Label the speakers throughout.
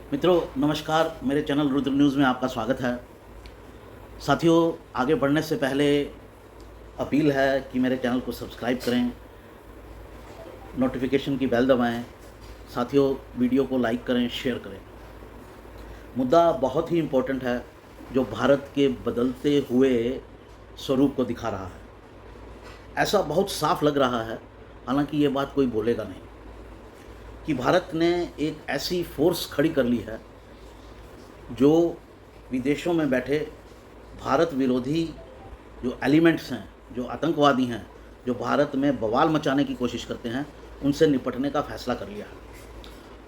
Speaker 1: मित्रों नमस्कार, मेरे चैनल रुद्र न्यूज़ में आपका स्वागत है। साथियों, आगे बढ़ने से पहले अपील है कि मेरे चैनल को सब्सक्राइब करें, नोटिफिकेशन की बेल दबाएं। साथियों, वीडियो को लाइक करें, शेयर करें। मुद्दा बहुत ही इम्पोर्टेंट है जो भारत के बदलते हुए स्वरूप को दिखा रहा है। ऐसा बहुत साफ लग रहा है, हालांकि ये बात कोई बोलेगा नहीं, कि भारत ने एक ऐसी फोर्स खड़ी कर ली है जो विदेशों में बैठे भारत विरोधी जो एलिमेंट्स हैं, जो आतंकवादी हैं, जो भारत में बवाल मचाने की कोशिश करते हैं, उनसे निपटने का फैसला कर लिया है।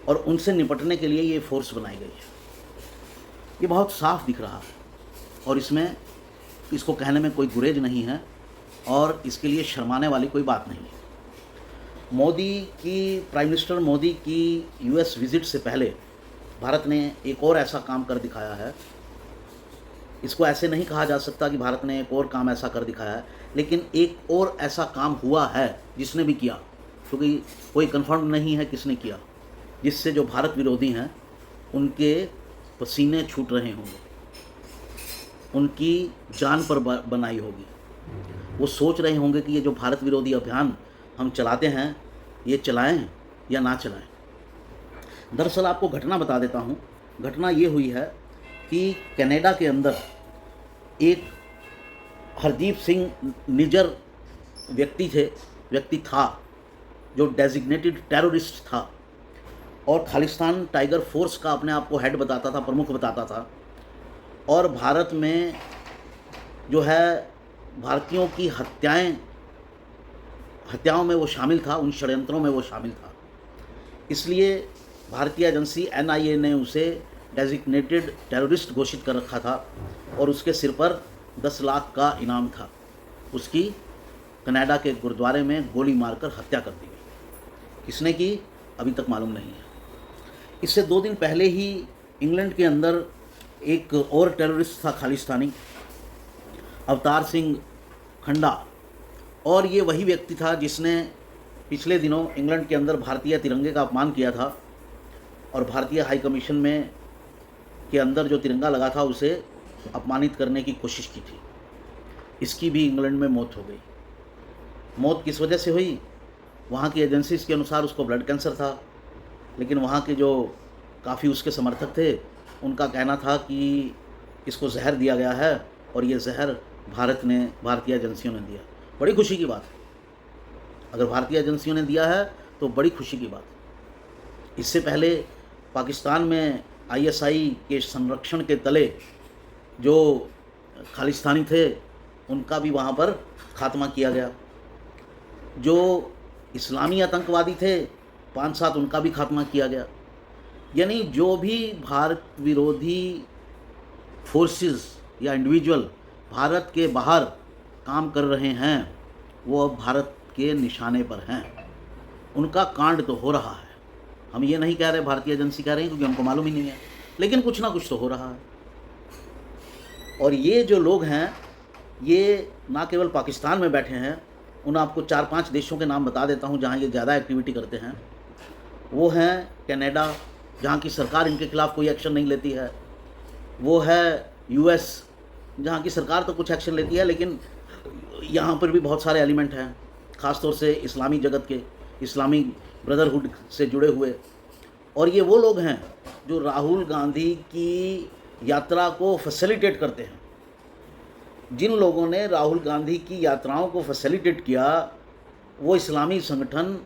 Speaker 1: और उनसे निपटने के लिए ये फोर्स बनाई गई है। ये बहुत साफ दिख रहा है और इसमें इसको कहने में कोई गुरेज नहीं है और इसके लिए शर्माने वाली कोई बात नहीं है। प्राइम मिनिस्टर मोदी की यूएस विज़िट से पहले भारत ने एक और ऐसा काम कर दिखाया है। इसको ऐसे नहीं कहा जा सकता कि भारत ने एक और काम ऐसा कर दिखाया है, लेकिन एक और ऐसा काम हुआ है जिसने भी किया, क्योंकि कोई कंफर्म नहीं है किसने किया, जिससे जो भारत विरोधी हैं उनके पसीने छूट रहे होंगे, उनकी जान पर बनाई होगी। वो सोच रहे होंगे कि ये जो भारत विरोधी अभियान हम चलाते हैं, ये चलाएं या ना चलाएं। दरअसल आपको घटना बता देता हूँ। घटना ये हुई है कि कनाडा के अंदर एक हरदीप सिंह निज्जर व्यक्ति था जो डेजिग्नेटेड टेररिस्ट था और खालिस्तान टाइगर फोर्स का अपने आप को हेड बताता था, प्रमुख बताता था। और भारत में जो है भारतीयों की हत्याओं में वो शामिल था, उन षड्यंत्रों में वो शामिल था। इसलिए भारतीय एजेंसी NIA ने उसे डेजिग्नेटेड टेररिस्ट घोषित कर रखा था और उसके सिर पर 10 लाख का इनाम था। उसकी कनाडा के गुरुद्वारे में गोली मारकर हत्या कर दी गई। किसने की अभी तक मालूम नहीं है। इससे 2 दिन पहले ही इंग्लैंड के अंदर एक और टेररिस्ट था खालिस्तानी, अवतार सिंह खंडा, और ये वही व्यक्ति था जिसने पिछले दिनों इंग्लैंड के अंदर भारतीय तिरंगे का अपमान किया था और भारतीय हाई कमीशन में के अंदर जो तिरंगा लगा था उसे अपमानित करने की कोशिश की थी। इसकी भी इंग्लैंड में मौत हो गई। मौत किस वजह से हुई? वहाँ की एजेंसीज़ के अनुसार उसको ब्लड कैंसर था, लेकिन वहाँ के जो काफ़ी उसके समर्थक थे उनका कहना था कि इसको जहर दिया गया है और ये जहर भारतीय एजेंसियों ने दिया। बड़ी खुशी की बात है। अगर भारतीय एजेंसियों ने दिया है तो बड़ी खुशी की बात है। इससे पहले पाकिस्तान में ISI के संरक्षण के तले जो खालिस्तानी थे उनका भी वहाँ पर खात्मा किया गया। जो इस्लामी आतंकवादी थे 5-7 उनका भी खात्मा किया गया। यानी जो भी भारत विरोधी फोर्सेस या इंडिविजुअल भारत के बाहर काम कर रहे हैं वो अब भारत के निशाने पर हैं। उनका कांड तो हो रहा है। हम ये नहीं कह रहे, भारतीय एजेंसी कह रही है, क्योंकि हमको मालूम ही नहीं है, लेकिन कुछ ना कुछ तो हो रहा है। और ये जो लोग हैं ये ना केवल पाकिस्तान में बैठे हैं, उन आपको 4-5 देशों के नाम बता देता हूँ जहाँ ये ज़्यादा एक्टिविटी करते हैं। वो हैं कनाडा, जहाँ की सरकार इनके खिलाफ़ कोई एक्शन नहीं लेती है। वो है US, जहाँ की सरकार तो कुछ एक्शन लेती है, लेकिन यहाँ पर भी बहुत सारे एलिमेंट हैं, ख़ास तौर से इस्लामी जगत के, इस्लामी ब्रदरहुड से जुड़े हुए। और ये वो लोग हैं जो राहुल गांधी की यात्रा को फैसिलिटेट करते हैं। जिन लोगों ने राहुल गांधी की यात्राओं को फैसिलिटेट किया वो इस्लामी संगठन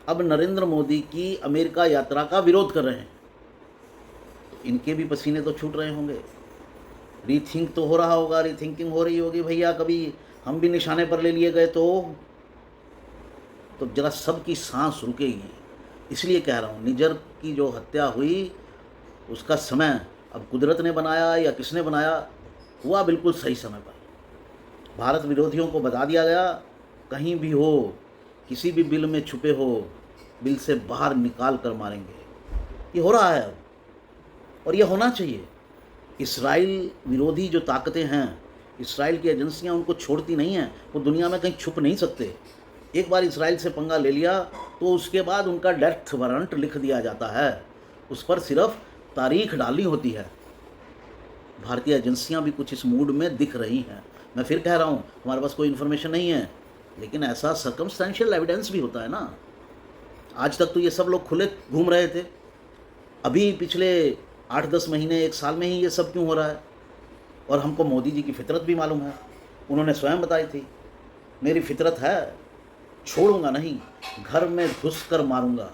Speaker 1: अब नरेंद्र मोदी की अमेरिका यात्रा का विरोध कर रहे हैं। तो इनके भी पसीने तो छूट रहे होंगे। रीथिंक तो हो रहा होगा, रीथिंकिंग हो रही होगी, भैया कभी हम भी निशाने पर ले लिए गए तो जरा सबकी सांस रुकेगी। इसलिए कह रहा हूँ, निज्जर की जो हत्या हुई उसका समय अब कुदरत ने बनाया या किसने बनाया, हुआ बिल्कुल सही समय पर। भारत विरोधियों को बता दिया गया, कहीं भी हो, किसी भी बिल में छुपे हो, बिल से बाहर निकाल कर मारेंगे। ये हो रहा है अब, और ये होना चाहिए। इसराइल विरोधी जो ताकतें हैं, इसराइल की एजेंसियां उनको छोड़ती नहीं हैं। वो दुनिया में कहीं छुप नहीं सकते। एक बार इसराइल से पंगा ले लिया तो उसके बाद उनका डेथ वारंट लिख दिया जाता है। उस पर सिर्फ तारीख डालनी होती है। भारतीय एजेंसियां भी कुछ इस मूड में दिख रही हैं। मैं फिर कह रहा हूँ, हमारे पास कोई इन्फॉर्मेशन नहीं है, लेकिन ऐसा सर्कमस्टेंशियल एविडेंस भी होता है ना। आज तक तो ये सब लोग खुले घूम रहे थे, अभी पिछले 8-10 महीने 1 साल में ही ये सब क्यों हो रहा है? और हमको मोदी जी की फितरत भी मालूम है, उन्होंने स्वयं बताई थी, मेरी फितरत है, छोड़ूंगा नहीं, घर में घुस कर मारूंगा।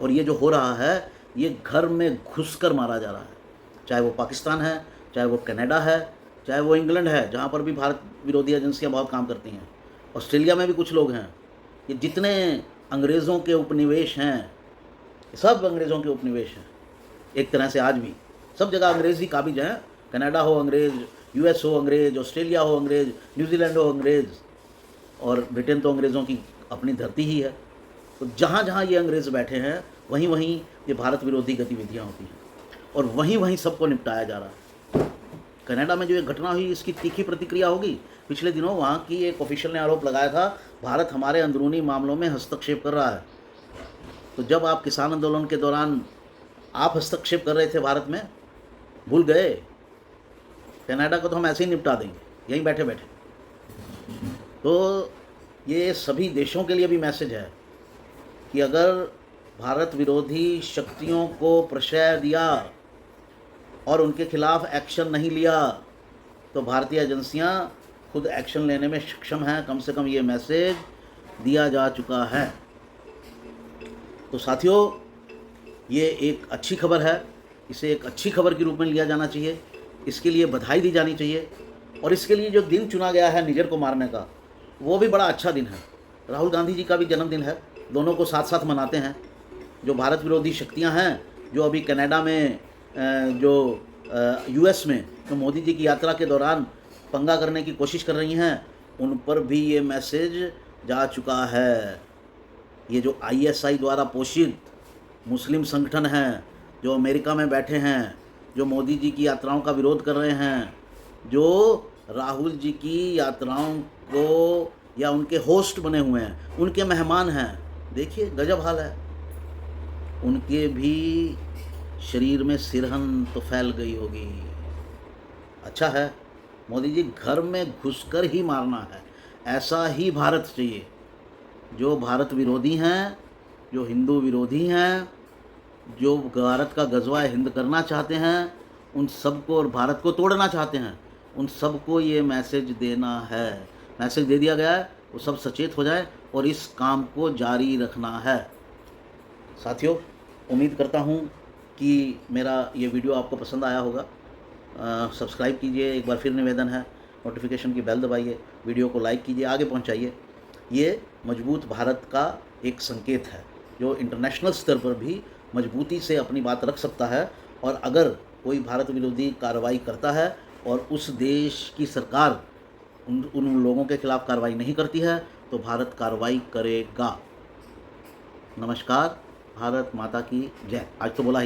Speaker 1: और ये जो हो रहा है, ये घर में घुस कर मारा जा रहा है, चाहे वो पाकिस्तान है, चाहे वो कनाडा है, चाहे वो इंग्लैंड है, जहाँ पर भी भारत विरोधी एजेंसियाँ बहुत काम करती हैं। ऑस्ट्रेलिया में भी कुछ लोग हैं। ये जितने अंग्रेज़ों के उपनिवेश हैं, सब अंग्रेज़ों के उपनिवेश हैं एक तरह से। आज भी सब जगह अंग्रेज़ी काबिज हैं। कनाडा हो अंग्रेज़, यूएस हो अंग्रेज़, ऑस्ट्रेलिया हो अंग्रेज़, न्यूजीलैंड हो अंग्रेज़, और ब्रिटेन तो अंग्रेज़ों की अपनी धरती ही है। तो जहाँ जहाँ ये अंग्रेज़ बैठे हैं, वहीं वहीं ये भारत विरोधी गतिविधियाँ होती हैं, और वहीं वहीं सबको निपटाया जा रहा है। कनाडा में जो एक घटना हुई, इसकी तीखी प्रतिक्रिया होगी। पिछले दिनों वहाँ की एक ऑफिशियल ने आरोप लगाया था, भारत हमारे अंदरूनी मामलों में हस्तक्षेप कर रहा है। तो जब आप किसान आंदोलन के दौरान आप हस्तक्षेप कर रहे थे भारत में, भूल गए? कनाडा को तो हम ऐसे ही निपटा देंगे यहीं बैठे बैठे। तो ये सभी देशों के लिए भी मैसेज है कि अगर भारत विरोधी शक्तियों को प्रश्रय दिया और उनके खिलाफ एक्शन नहीं लिया, तो भारतीय एजेंसियां खुद एक्शन लेने में सक्षम हैं। कम से कम ये मैसेज दिया जा चुका है। तो साथियों, ये एक अच्छी खबर है, इसे एक अच्छी खबर के रूप में लिया जाना चाहिए, इसके लिए बधाई दी जानी चाहिए। और इसके लिए जो दिन चुना गया है निजर को मारने का, वो भी बड़ा अच्छा दिन है। राहुल गांधी जी का भी जन्मदिन है, दोनों को साथ साथ मनाते हैं। जो भारत विरोधी शक्तियां हैं, जो अभी कनाडा में, जो यूएस में, तो मोदी जी की यात्रा के दौरान पंगा करने की कोशिश कर रही हैं, उन पर भी ये मैसेज जा चुका है। ये जो आईएसआई द्वारा पोषित मुस्लिम संगठन हैं, जो अमेरिका में बैठे हैं, जो मोदी जी की यात्राओं का विरोध कर रहे हैं, जो राहुल जी की यात्राओं को या उनके होस्ट बने हुए हैं, उनके मेहमान हैं, देखिए गजब हाल है। उनके भी शरीर में सिरहन तो फैल गई होगी। अच्छा है, मोदी जी घर में घुसकर ही मारना है, ऐसा ही भारत चाहिए। जो भारत विरोधी हैं, जो हिंदू विरोधी हैं, जो भारत का गजवा हिंद करना चाहते हैं, उन सबको, और भारत को तोड़ना चाहते हैं, उन सबको ये मैसेज देना है। मैसेज दे दिया गया है, वो सब सचेत हो जाए और इस काम को जारी रखना है। साथियों, उम्मीद करता हूँ कि मेरा ये वीडियो आपको पसंद आया होगा। सब्सक्राइब कीजिए, एक बार फिर निवेदन है, नोटिफिकेशन की बेल दबाइए, वीडियो को लाइक कीजिए, आगे पहुँचाइए। ये मजबूत भारत का एक संकेत है, जो इंटरनेशनल स्तर पर भी मजबूती से अपनी बात रख सकता है। और अगर कोई भारत विरोधी कार्रवाई करता है और उस देश की सरकार उन लोगों के खिलाफ कार्रवाई नहीं करती है, तो भारत कार्रवाई करेगा। नमस्कार, भारत माता की जय। आज तो बोला